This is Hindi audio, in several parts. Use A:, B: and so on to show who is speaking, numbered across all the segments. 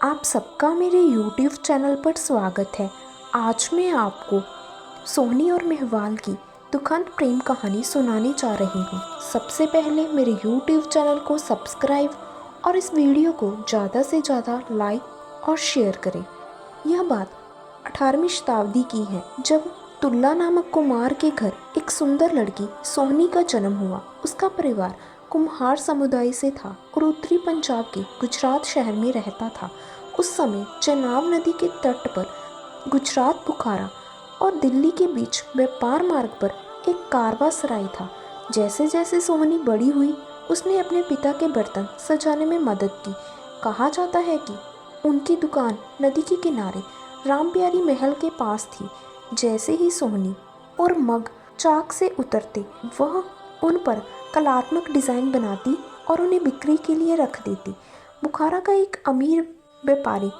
A: आप सबका मेरे YouTube चैनल पर स्वागत है। आज मैं आपको सोहनी और मेहवाल की दुखंत प्रेम कहानी सुनाने जा रही हूँ। सबसे पहले मेरे YouTube चैनल को सब्सक्राइब और इस वीडियो को ज़्यादा से ज़्यादा लाइक और शेयर करें। यह बात 18वीं शताब्दी की है, जब तुल्ला नामक कुम्हार के घर एक सुंदर लड़की सोहनी का जन्म हुआ। उसका परिवार कुम्हार समुदाय से था और उत्तरी पंजाब के गुजरात शहर में रहता था। उस समय चेनाब नदी के तट पर गुजरात, बुखारा और दिल्ली के बीच व्यापार मार्ग पर एक कारवा सराय था। जैसे जैसे सोहनी बड़ी हुई, उसने अपने पिता के बर्तन सजाने में मदद की। कहा जाता है कि उनकी दुकान नदी के किनारे रामप्यारी महल के पास थी। जैसे ही सोहनी और मग चाक से उतरते, वह उन पर कलात्मक डिज़ाइन बनाती और उन्हें बिक्री के लिए रख देती। बुखारा का एक अमीर व्यापारी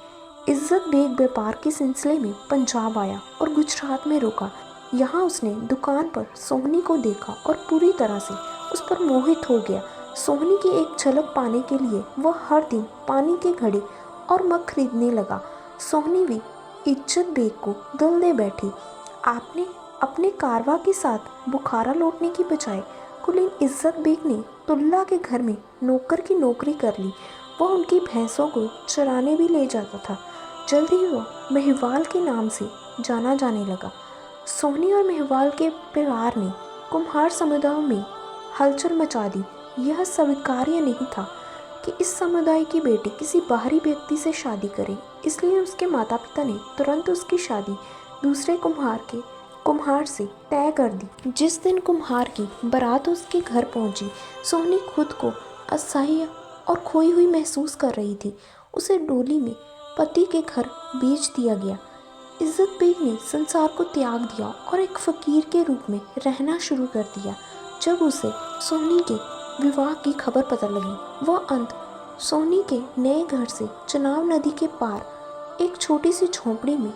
A: इज्जत बेग व्यापार के सिलसिले में पंजाब आया और गुजरात में रुका। यहाँ उसने दुकान पर सोहनी को देखा और पूरी तरह से उस पर मोहित हो गया। सोहनी की एक झलक पाने के लिए वह हर दिन पानी के घड़े और मग खरीदने लगा। सोहनी भी इज्जत बेग को दिल दे बैठी। आपने अपने कारवा के साथ बुखारा लौटने की बजाय कुलीन इज्जत बेग ने तुल्ला के घर में नौकर की नौकरी कर ली। वह उनकी भैंसों को चराने भी ले जाता था। जल्द ही वह मेहवाल के नाम से जाना जाने लगा। सोहनी और मेहवाल के परिवार ने कुम्हार समुदाय में हलचल मचा दी। यह स्वीकार्य नहीं था कि इस समुदाय की बेटी किसी बाहरी व्यक्ति से शादी करे, इसलिए उसके माता पिता ने तुरंत उसकी शादी दूसरे कुम्हार से तय कर दी। जिस दिन कुम्हार की बारात उसके घर पहुंची, सोहनी खुद को असहाय और खोई हुई महसूस कर रही थी। उसे डोली में पति के घर भेज दिया गया। इज्जत बेग ने संसार को त्याग दिया और एक फकीर के रूप में रहना शुरू कर दिया। जब उसे सोहनी के विवाह की खबर पता लगी, वह अंत सोहनी के नए घर से चेनाब नदी के पार एक छोटी सी झोंपड़ी में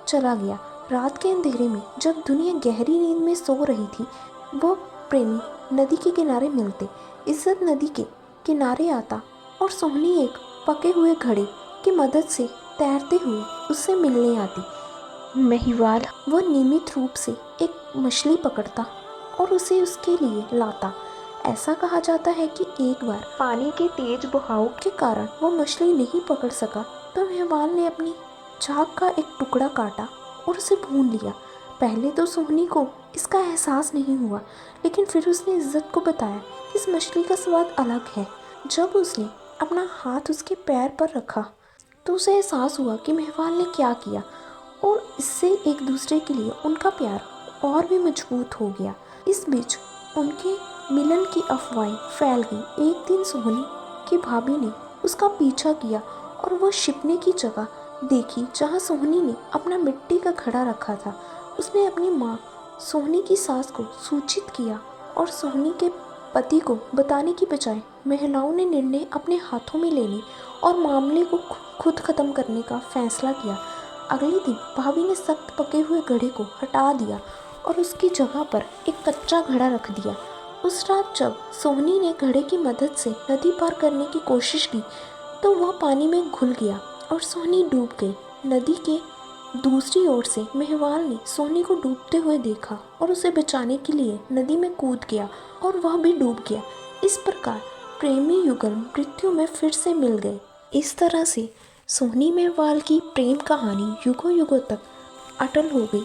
A: चला गया। रात के अंधेरे में जब दुनिया गहरी नींद में सो रही थी, वो प्रेमी नदी के किनारे मिलते। इज्जत नदी के किनारे आता और सोहनी एक पके हुए घड़े की मदद से तैरते हुए उससे मिलने आती। मेहवाल वो नियमित रूप से एक मछली पकड़ता और उसे उसके लिए लाता। ऐसा कहा जाता है कि एक बार पानी के तेज बहाव के कारण वो मछली नहीं पकड़ सका, तो मेहवाल ने अपनी चाक का एक टुकड़ा काटा और उसे भून लिया। पहले तो सोहनी को इसका एहसास नहीं हुआ, लेकिन फिर उसने इज्जत को बताया कि इस मछली का स्वाद अलग है। जब उसने अपना हाथ उसके पैर पर रखा, तो उसे एहसास हुआ कि मेहवाल ने क्या किया, और इससे एक दूसरे के लिए उनका प्यार और भी मजबूत हो गया। इस बीच उनके मिलन की अफवाहें फैल गई। एक दिन सोहनी की भाभी ने उसका पीछा किया और वह छिपने की जगह देखी जहाँ सोहनी ने अपना मिट्टी का घड़ा रखा था। उसने अपनी माँ सोहनी की सास को सूचित किया और सोहनी के पति को बताने की बजाय महिलाओं ने निर्णय अपने हाथों में लेने और मामले को खुद खत्म करने का फैसला किया। अगले दिन भाभी ने सख्त पके हुए घड़े को हटा दिया और उसकी जगह पर एक कच्चा घड़ा रख दिया। उस रात जब सोहनी ने घड़े की मदद से नदी पार करने की कोशिश की, तो वह पानी में घुल गया और सोहनी डूब गई। नदी के दूसरी ओर से मेहवाल ने सोहनी को डूबते हुए देखा और उसे बचाने के लिए नदी में कूद गया और वह भी डूब गया। इस प्रकार प्रेमी युगल मृत्यु में फिर से मिल गए। इस तरह से सोहनी मेहवाल की प्रेम कहानी युगों युगों तक अटल हो गई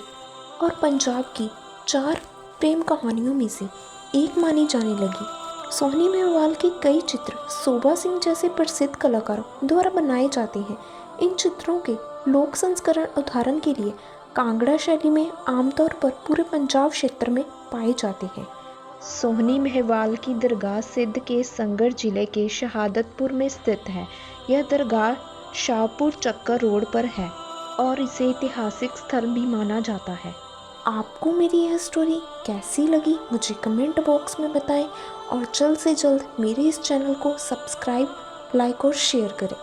A: और पंजाब की 4 प्रेम कहानियों में से एक मानी जाने लगी। सोहनी मेहवाल के कई चित्र शोभा सिंह जैसे प्रसिद्ध कलाकारों द्वारा बनाए जाते हैं। इन चित्रों के लोक संस्करण उदाहरण के लिए कांगड़ा शैली में आमतौर पर पूरे पंजाब क्षेत्र में पाए जाते हैं। सोहनी मेहवाल की दरगाह सिंध के संगर जिले के शहादतपुर में स्थित है। यह दरगाह शाहपुर चक्कर रोड पर है और इसे ऐतिहासिक स्थल भी माना जाता है। आपको मेरी यह स्टोरी कैसी लगी मुझे कमेंट बॉक्स में बताएं और जल्द से जल्द मेरे इस चैनल को सब्सक्राइब, लाइक और शेयर करें।